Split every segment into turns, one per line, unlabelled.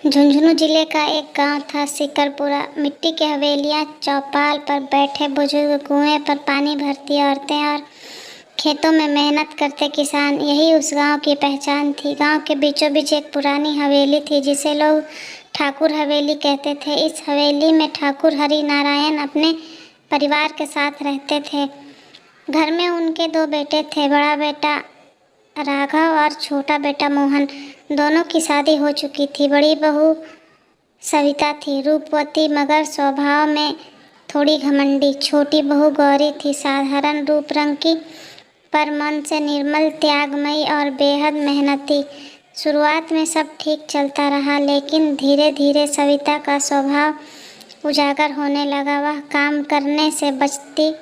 झुंझुनू जिले का एक गांव था सिकरपुरा। मिट्टी की हवेलियां, चौपाल पर बैठे बुजुर्ग, कुएं पर पानी भरती औरतें और खेतों में मेहनत करते किसान, यही उस गांव की पहचान थी। गांव के बीचों बीच एक पुरानी हवेली थी जिसे लोग ठाकुर हवेली कहते थे। इस हवेली में ठाकुर हरि नारायण अपने परिवार के साथ रहते थे। घर में उनके दो बेटे थे, बड़ा बेटा राघव और छोटा बेटा मोहन। दोनों की शादी हो चुकी थी। बड़ी बहू सविता थी, रूपवती मगर स्वभाव में थोड़ी घमंडी। छोटी बहू गौरी थी, साधारण रूप रंग की पर मन से निर्मल, त्यागमयी और बेहद मेहनती। शुरुआत में सब ठीक चलता रहा, लेकिन धीरे धीरे सविता का स्वभाव उजागर होने लगा। वह काम करने से बचती,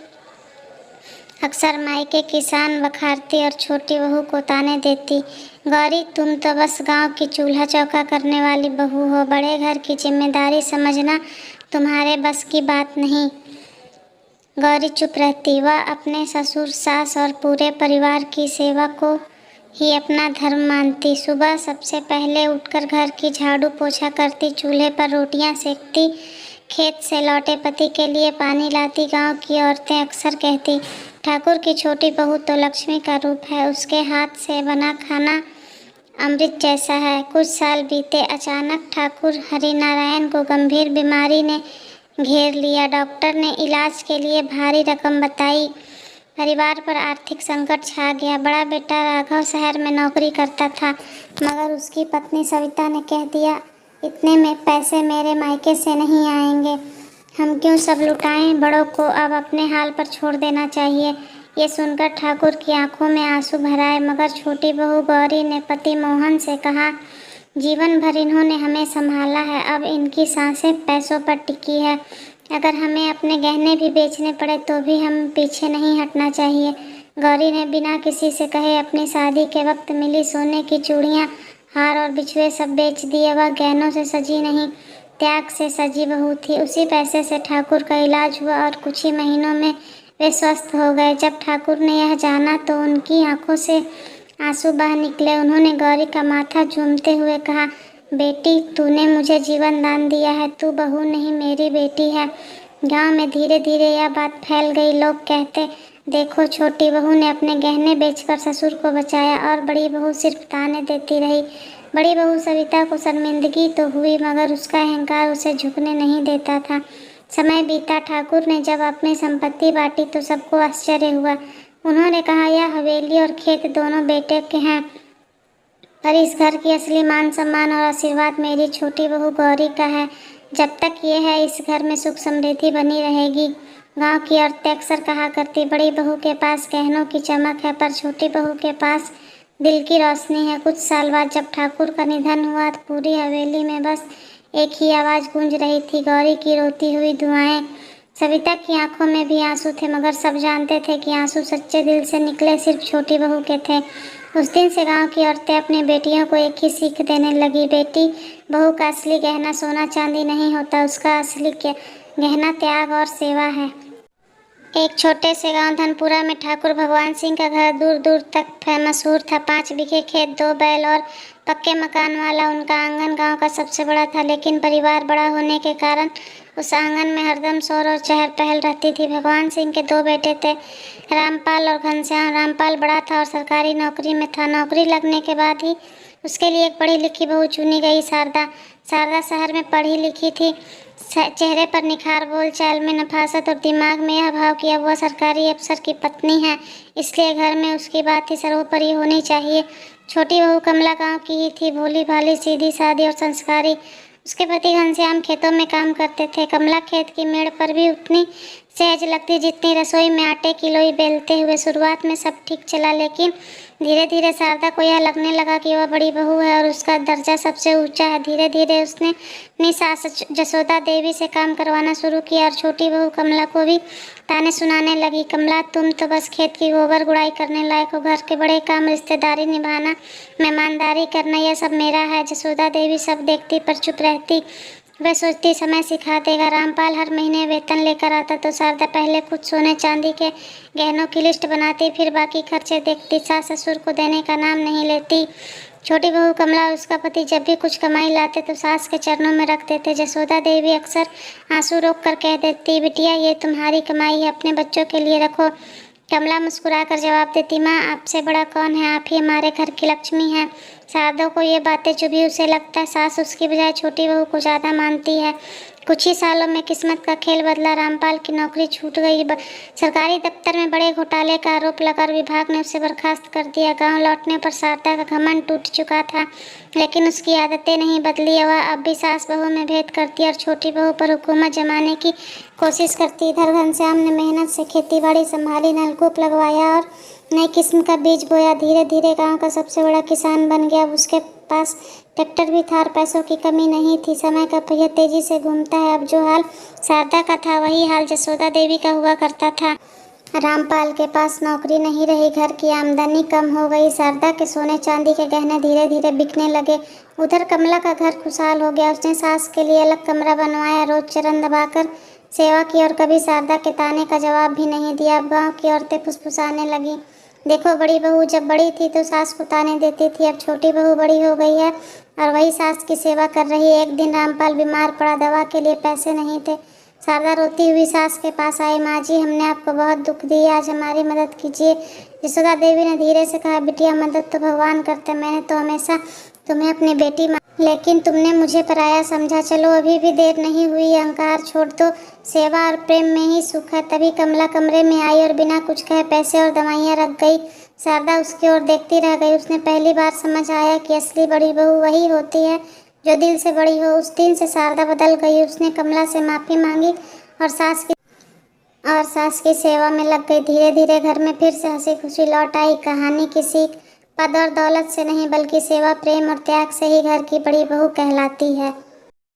अक्सर मायके किसान बखारती और छोटी बहू को ताने देती। गौरी, तुम तो बस गांव की चूल्हा चौका करने वाली बहू हो, बड़े घर की जिम्मेदारी समझना तुम्हारे बस की बात नहीं। गौरी चुप रहती। वह अपने ससुर, सास और पूरे परिवार की सेवा को ही अपना धर्म मानती। सुबह सबसे पहले उठकर घर की झाड़ू पोछा करती, चूल्हे पर रोटियां सेकती, खेत से लौटे पति के लिए पानी लाती। गांव की औरतें अक्सर कहती, ठाकुर की छोटी बहू तो लक्ष्मी का रूप है, उसके हाथ से बना खाना अमृत जैसा है। कुछ साल बीते, अचानक ठाकुर हरिनारायण को गंभीर बीमारी ने घेर लिया। डॉक्टर ने इलाज के लिए भारी रकम बताई। परिवार पर आर्थिक संकट छा गया। बड़ा बेटा राघव शहर में नौकरी करता था, मगर उसकी पत्नी सविता ने कह दिया, इतने में पैसे मेरे मायके से नहीं आएंगे, हम क्यों सब लुटाएं, बड़ों को अब अपने हाल पर छोड़ देना चाहिए। ये सुनकर ठाकुर की आंखों में आंसू भर आए, मगर छोटी बहू गौरी ने पति मोहन से कहा, जीवन भर इन्होंने हमें संभाला है, अब इनकी सांसें पैसों पर टिकी है। अगर हमें अपने गहने भी बेचने पड़े तो भी हम पीछे नहीं हटना चाहिए। गौरी ने बिना किसी से कहे अपनी शादी के वक्त मिली सोने की चूड़ियाँ, हार और बिछुए सब बेच दिए। वह गहनों से सजी नहीं, त्याग से सजी बहू थी। उसी पैसे से ठाकुर का इलाज हुआ और कुछ ही महीनों में वे स्वस्थ हो गए। जब ठाकुर ने यह जाना तो उनकी आंखों से आंसू बह निकले। उन्होंने गौरी का माथा चूमते हुए कहा, बेटी, तूने मुझे जीवन दान दिया है, तू बहू नहीं मेरी बेटी है। गांव में धीरे धीरे यह बात फैल गई। लोग कहते, देखो, छोटी बहू ने अपने गहने बेचकर ससुर को बचाया और बड़ी बहू सिर्फ ताने देती रही। बड़ी बहू सविता को शर्मिंदगी तो हुई, मगर उसका अहंकार उसे झुकने नहीं देता था। समय बीता, ठाकुर ने जब अपनी संपत्ति बांटी तो सबको आश्चर्य हुआ। उन्होंने कहा, यह हवेली और खेत दोनों बेटे के हैं, पर इस घर की असली मान सम्मान और आशीर्वाद मेरी छोटी बहू गौरी का है। जब तक ये है, इस घर में सुख समृद्धि बनी रहेगी। गांव की औरतें अक्सर कहा करती, बड़ी बहू के पास गहनों की चमक है, पर छोटी बहू के पास दिल की रोशनी है। कुछ साल बाद जब ठाकुर का निधन हुआ तो पूरी हवेली में बस एक ही आवाज़ गूंज रही थी, गौरी की रोती हुई दुआएं। सविता की आंखों में भी आंसू थे, मगर सब जानते थे कि आंसू सच्चे दिल से निकले, सिर्फ छोटी बहू के थे। उस दिन से गांव की औरतें अपनी बेटियों को एक ही सीख देने लगी, बेटी, बहू का असली गहना सोना चांदी नहीं होता, उसका असली गहना त्याग और सेवा है। एक छोटे से गांव धनपुरा में ठाकुर भगवान सिंह का घर दूर दूर तक मशहूर था। 5 बीघे खेत, 2 बैल और पक्के मकान वाला उनका आंगन गांव का सबसे बड़ा था। लेकिन परिवार बड़ा होने के कारण उस आंगन में हरदम शोर और चहल पहल रहती थी। भगवान सिंह के 2 बेटे थे, रामपाल और घनश्याम। रामपाल बड़ा था और सरकारी नौकरी में था। नौकरी लगने के बाद ही उसके लिए एक पढ़ी लिखी बहू चुनी गई, शारदा। शारदा शहर में पढ़ी लिखी थी, चेहरे पर निखार, बोल चाल में नफासत और दिमाग में यह भाव कि अब वह सरकारी अफसर की पत्नी है, इसलिए घर में उसकी बात ही सर्वोपरि होनी चाहिए। छोटी बहू कमला गांव की ही थी, भोली भाली, सीधी सादी और संस्कारी। उसके पति घनश्याम खेतों में काम करते थे। कमला खेत की मेड़ पर भी उतनी सहज लगती जितनी रसोई में आटे की लोई बेलते हुए। शुरुआत में सब ठीक चला, लेकिन धीरे धीरे शारदा को यह लगने लगा कि वह बड़ी बहू है और उसका दर्जा सबसे ऊंचा है। धीरे धीरे उसने अपनी सास जसोदा देवी से काम करवाना शुरू किया और छोटी बहू कमला को भी ताने सुनाने लगी, कमला, तुम तो बस खेत की गोबर गुड़ाई करने लायक हो, घर के बड़े काम, रिश्तेदारी निभाना, मेहमानदारी करना, यह सब मेरा है। जसोदा देवी सब देखती पर चुप रहती। वह सोचती, समय सिखा देगा। रामपाल हर महीने वेतन लेकर आता तो शारदा पहले कुछ सोने चांदी के गहनों की लिस्ट बनाती, फिर बाकी खर्चे देखती। सास ससुर को देने का नाम नहीं लेती। छोटी बहू कमला और उसका पति जब भी कुछ कमाई लाते तो सास के चरणों में रख देते। जसोदा देवी अक्सर आंसू रोक कर कह देती, बिटिया ये तुम्हारी कमाई है, अपने बच्चों के लिए रखो। कमला मुस्कुराकर जवाब देती, माँ आपसे बड़ा कौन है, आप ही हमारे घर की लक्ष्मी हैं। शारदा को ये बातें चुभी, उसे लगता है सास उसकी बजाय छोटी बहू को ज़्यादा मानती है। कुछ ही सालों में किस्मत का खेल बदला। रामपाल की नौकरी छूट गई। सरकारी दफ्तर में बड़े घोटाले का आरोप लगाकर विभाग ने उसे बर्खास्त कर दिया। गांव लौटने पर शारदा का घमंड टूट चुका था, लेकिन उसकी आदतें नहीं बदली। वह अब भी सास बहू में भेद करती और छोटी बहू पर हुकूमत जमाने की कोशिश करती। इधर घनश्याम ने मेहनत से खेतीबाड़ी संभाली, नलकूप लगवाया और नई किस्म का बीज बोया। धीरे धीरे गांव का सबसे बड़ा किसान बन गया। उसके पास ट्रैक्टर भी था और पैसों की कमी नहीं थी। समय का पहिया तेजी से घूमता है। अब जो हाल शारदा का था वही हाल जसोदा देवी का हुआ करता था। रामपाल के पास नौकरी नहीं रही, घर की आमदनी कम हो गई। शारदा के सोने चांदी के गहने धीरे धीरे बिकने लगे। उधर कमला का घर खुशहाल हो गया। उसने सास के लिए अलग कमरा बनवाया, रोज चरण दबाकर सेवा की और कभी शारदा के ताने का जवाब भी नहीं दिया। अब गाँव की औरतें फुसफुसाने लगी, देखो बड़ी बहू जब बड़ी थी तो सास को ताने देती थी, अब छोटी बहू बड़ी हो गई है और वही सास की सेवा कर रही है। एक दिन रामपाल बीमार पड़ा, दवा के लिए पैसे नहीं थे। शारदा रोती हुई सास के पास आई, माँ जी हमने आपको बहुत दुख दिया, आज हमारी मदद कीजिए। यशोदा देवी ने धीरे से कहा, बिटिया मदद तो भगवान करते, मैंने तो हमेशा तुम्हें अपनी बेटी लेकिन तुमने मुझे पराया समझा। चलो अभी भी देर नहीं हुई, अहंकार छोड़ दो, सेवा और प्रेम में ही सुख है। तभी कमला कमरे में आई और बिना कुछ कहे पैसे और दवाइयाँ रख गई। शारदा उसकी ओर देखती रह गई। उसने पहली बार समझ आया कि असली बड़ी बहू वही होती है जो दिल से बड़ी हो। उस दिन से शारदा बदल गई। उसने कमला से माफ़ी मांगी और सास की सेवा में लग गई। धीरे धीरे घर में फिर से हंसी खुशी लौट आई। कहानी की सीख पद और दौलत से नहीं बल्कि सेवा, प्रेम और त्याग से ही घर की बड़ी बहू कहलाती है।